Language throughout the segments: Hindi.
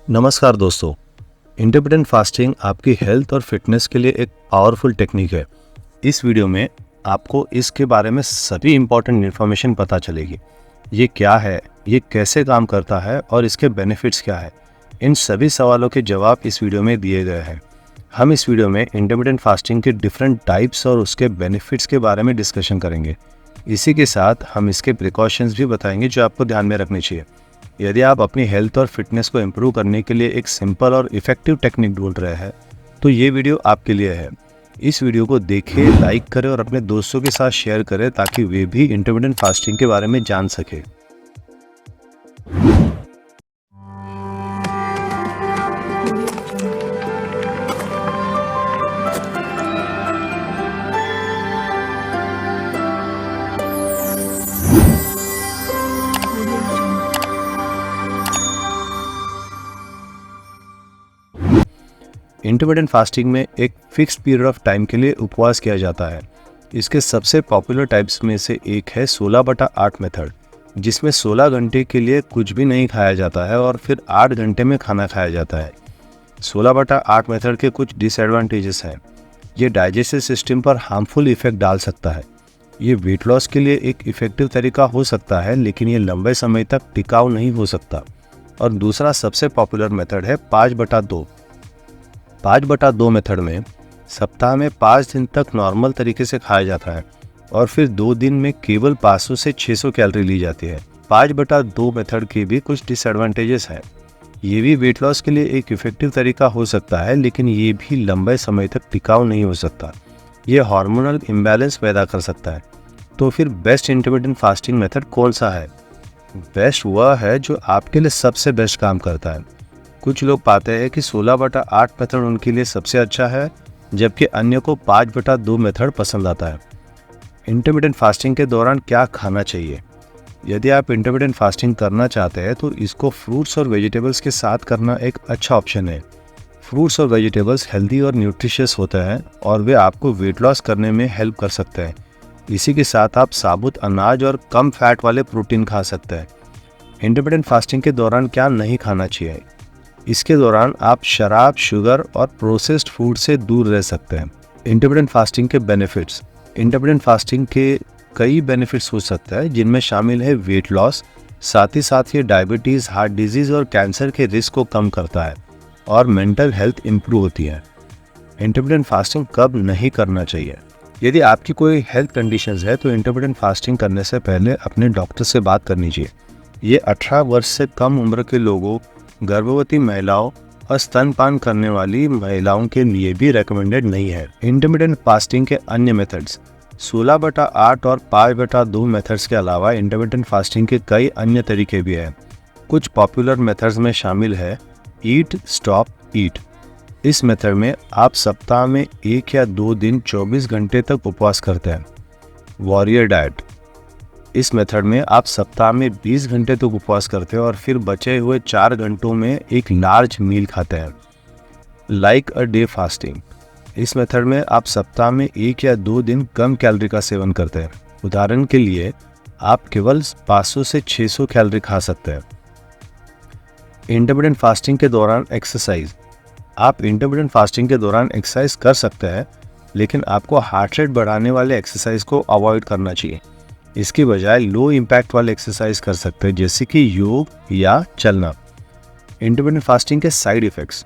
नमस्कार दोस्तों, इंटरमिटेंट फास्टिंग आपकी हेल्थ और फिटनेस के लिए एक पावरफुल टेक्निक है। इस वीडियो में आपको इसके बारे में सभी इम्पोर्टेंट इन्फॉर्मेशन पता चलेगी। ये क्या है, ये कैसे काम करता है और इसके बेनिफिट्स क्या है, इन सभी सवालों के जवाब इस वीडियो में दिए गए हैं। हम इस वीडियो में इंटरमिटेंट फास्टिंग के डिफरेंट टाइप्स और उसके बेनिफिट्स के बारे में डिस्कशन करेंगे। इसी के साथ हम इसके प्रिकॉशंस भी बताएंगे जो आपको ध्यान में रखनी चाहिए। यदि आप अपनी हेल्थ और फिटनेस को इम्प्रूव करने के लिए एक सिंपल और इफेक्टिव टेक्निक ढूंढ रहे हैं तो ये वीडियो आपके लिए है। इस वीडियो को देखें, लाइक करें और अपने दोस्तों के साथ शेयर करें ताकि वे भी इंटरमिटेंट फास्टिंग के बारे में जान सके। इंटरमिटेंट फास्टिंग में एक फिक्स्ड पीरियड ऑफ टाइम के लिए उपवास किया जाता है। इसके सबसे पॉपुलर टाइप्स में से एक है 16/8 मेथड, जिसमें 16 घंटे के लिए कुछ भी नहीं खाया जाता है और फिर 8 घंटे में खाना खाया जाता है। 16/8 मेथड के कुछ डिसएडवांटेजेस हैं। ये डाइजेस्टिव सिस्टम पर हार्मफुल इफेक्ट डाल सकता है। ये वेट लॉस के लिए एक इफेक्टिव तरीका हो सकता है, लेकिन ये लंबे समय तक टिकाऊ नहीं हो सकता। और दूसरा सबसे पॉपुलर मेथड है 5/2। 5/2 मेथड में सप्ताह में 5 दिन तक नॉर्मल तरीके से खाया जाता है और फिर 2 दिन में केवल 500 से 600 कैलोरी ली जाती है। 5/2 मेथड के भी कुछ डिसएडवांटेजेस हैं। ये भी वेट लॉस के लिए एक इफेक्टिव तरीका हो सकता है, लेकिन ये भी लंबे समय तक टिकाऊ नहीं हो सकता। ये हार्मोनल इम्बैलेंस पैदा कर सकता है। तो फिर बेस्ट इंटरमिटेंट फास्टिंग मेथड कौन सा है? बेस्ट वह है जो आपके लिए सबसे बेस्ट काम करता है। कुछ लोग पाते हैं कि 16/8 मेथड उनके लिए सबसे अच्छा है, जबकि अन्य को 5/2 मेथड पसंद आता है। इंटरमिटेंट फास्टिंग के दौरान क्या खाना चाहिए? यदि आप इंटरमिटेंट फास्टिंग करना चाहते हैं तो इसको फ्रूट्स और वेजिटेबल्स के साथ करना एक अच्छा ऑप्शन है। फ्रूट्स और वेजिटेबल्स हेल्दी और न्यूट्रिशियस होते हैं और वे आपको वेट लॉस करने में हेल्प कर सकते हैं। इसी के साथ आप साबुत अनाज और कम फैट वाले प्रोटीन खा सकते हैं। इंटरमिटेंट फास्टिंग के दौरान क्या नहीं खाना चाहिए? इसके दौरान आप शराब, शुगर और प्रोसेस्ड फूड से दूर रह सकते हैं। इंटरमिटेंट फास्टिंग के बेनिफिट्स। इंटरमिटेंट फास्टिंग के कई बेनिफिट्स हो सकते हैं, जिनमें शामिल है वेट लॉस, साथ ही साथ ये डायबिटीज़, हार्ट डिजीज़ और कैंसर के रिस्क को कम करता है और मेंटल हेल्थ इंप्रूव होती है। इंटरमिटेंट फास्टिंग कब नहीं करना चाहिए? यदि आपकी कोई हेल्थ कंडीशंस है तो इंटरमिटेंट फास्टिंग करने से पहले अपने डॉक्टर से बात करनी चाहिए। ये 18 वर्ष से कम उम्र के लोगों, गर्भवती महिलाओं और स्तनपान करने वाली महिलाओं के लिए भी रेकमेंडेड नहीं है। इंटरमिटेंट फास्टिंग के अन्य मेथड्स। 16/8 और 5/2 मेथड्स के अलावा इंटरमिटेंट फास्टिंग के कई अन्य तरीके भी हैं। कुछ पॉपुलर मेथड्स में शामिल है ईट स्टॉप ईट। इस मेथड में आप सप्ताह में 1 या 2 दिन 24 घंटे तक उपवास करते हैं। Warrior diet. इस मेथड में आप सप्ताह में 20 घंटे तक उपवास करते हैं और फिर बचे हुए 4 घंटों में एक लार्ज मील खाते हैं। Like a day fasting. इस मेथड में आप सप्ताह में 1 या 2 दिन कम कैलोरी का सेवन करते हैं। उदाहरण के लिए आप केवल 500 से 600 कैलोरी खा सकते हैं। इंटरमिटेंट फास्टिंग के दौरान एक्सरसाइज। आप इंटरमिटेंट फास्टिंग के दौरान एक्सरसाइज कर सकते हैं, लेकिन आपको हार्ट रेट बढ़ाने वाले एक्सरसाइज को अवॉइड करना चाहिए। इसकी बजाय लो इम्पैक्ट वाले एक्सरसाइज कर सकते हैं, जैसे कि योग या चलना। इंटरमिटेंट फास्टिंग के साइड इफ़ेक्ट्स।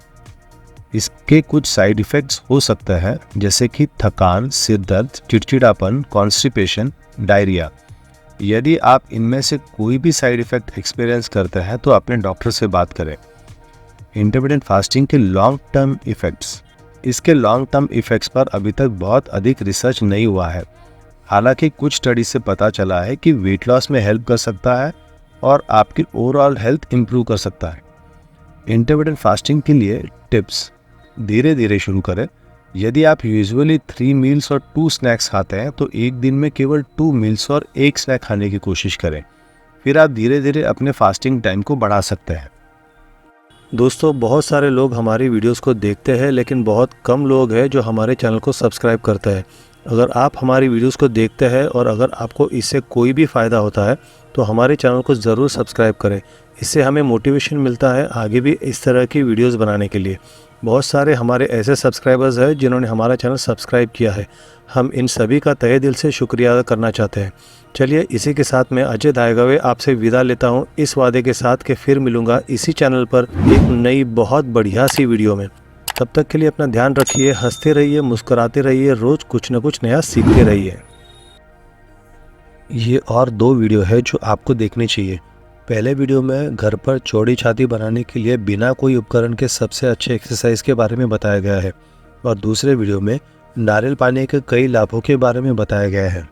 इसके कुछ साइड इफ़ेक्ट्स हो सकते हैं, जैसे कि थकान, सिर दर्द, चिड़चिड़ापन, कॉन्स्टिपेशन, डायरिया। यदि आप इनमें से कोई भी साइड इफ़ेक्ट एक्सपीरियंस करते हैं तो अपने डॉक्टर से बात करें। इंटरमिटेंट फास्टिंग के लॉन्ग टर्म इफ़ेक्ट्स। इसके लॉन्ग टर्म इफ़ेक्ट्स पर अभी तक बहुत अधिक रिसर्च नहीं हुआ है। हालांकि कुछ स्टडी से पता चला है कि वेट लॉस में हेल्प कर सकता है और आपकी ओवरऑल हेल्थ इंप्रूव कर सकता है। इंटरमिटेंट फास्टिंग के लिए टिप्स। धीरे धीरे शुरू करें। यदि आप यूजुअली 3 मील्स और 2 स्नैक्स खाते हैं तो एक दिन में केवल 2 मील्स और 1 स्नैक खाने की कोशिश करें। फिर आप धीरे धीरे अपने फास्टिंग टाइम को बढ़ा सकते हैं। दोस्तों, बहुत सारे लोग हमारी वीडियोस को देखते हैं, लेकिन बहुत कम लोग हैं जो हमारे चैनल को सब्सक्राइब करते हैं। अगर आप हमारी वीडियोस को देखते हैं और अगर आपको इससे कोई भी फ़ायदा होता है तो हमारे चैनल को ज़रूर सब्सक्राइब करें। इससे हमें मोटिवेशन मिलता है आगे भी इस तरह की वीडियोस बनाने के लिए। बहुत सारे हमारे ऐसे सब्सक्राइबर्स हैं जिन्होंने हमारा चैनल सब्सक्राइब किया है। हम इन सभी का तहे दिल से शुक्रिया अदा करना चाहते हैं। चलिए इसी के साथ मैं अजय दायगावे आपसे विदा लेता हूँ, इस वादे के साथ कि फिर मिलूँगा इसी चैनल पर एक नई बहुत बढ़िया सी वीडियो में। तब तक के लिए अपना ध्यान रखिए, हंसते रहिए, मुस्कुराते रहिए, रोज़ कुछ न कुछ नया सीखते रहिए। ये और 2 वीडियो है जो आपको देखनी चाहिए। पहले वीडियो में घर पर चौड़ी छाती बनाने के लिए बिना कोई उपकरण के सबसे अच्छे एक्सरसाइज के बारे में बताया गया है और दूसरे वीडियो में नारियल पानी के कई लाभों के बारे में बताया गया है।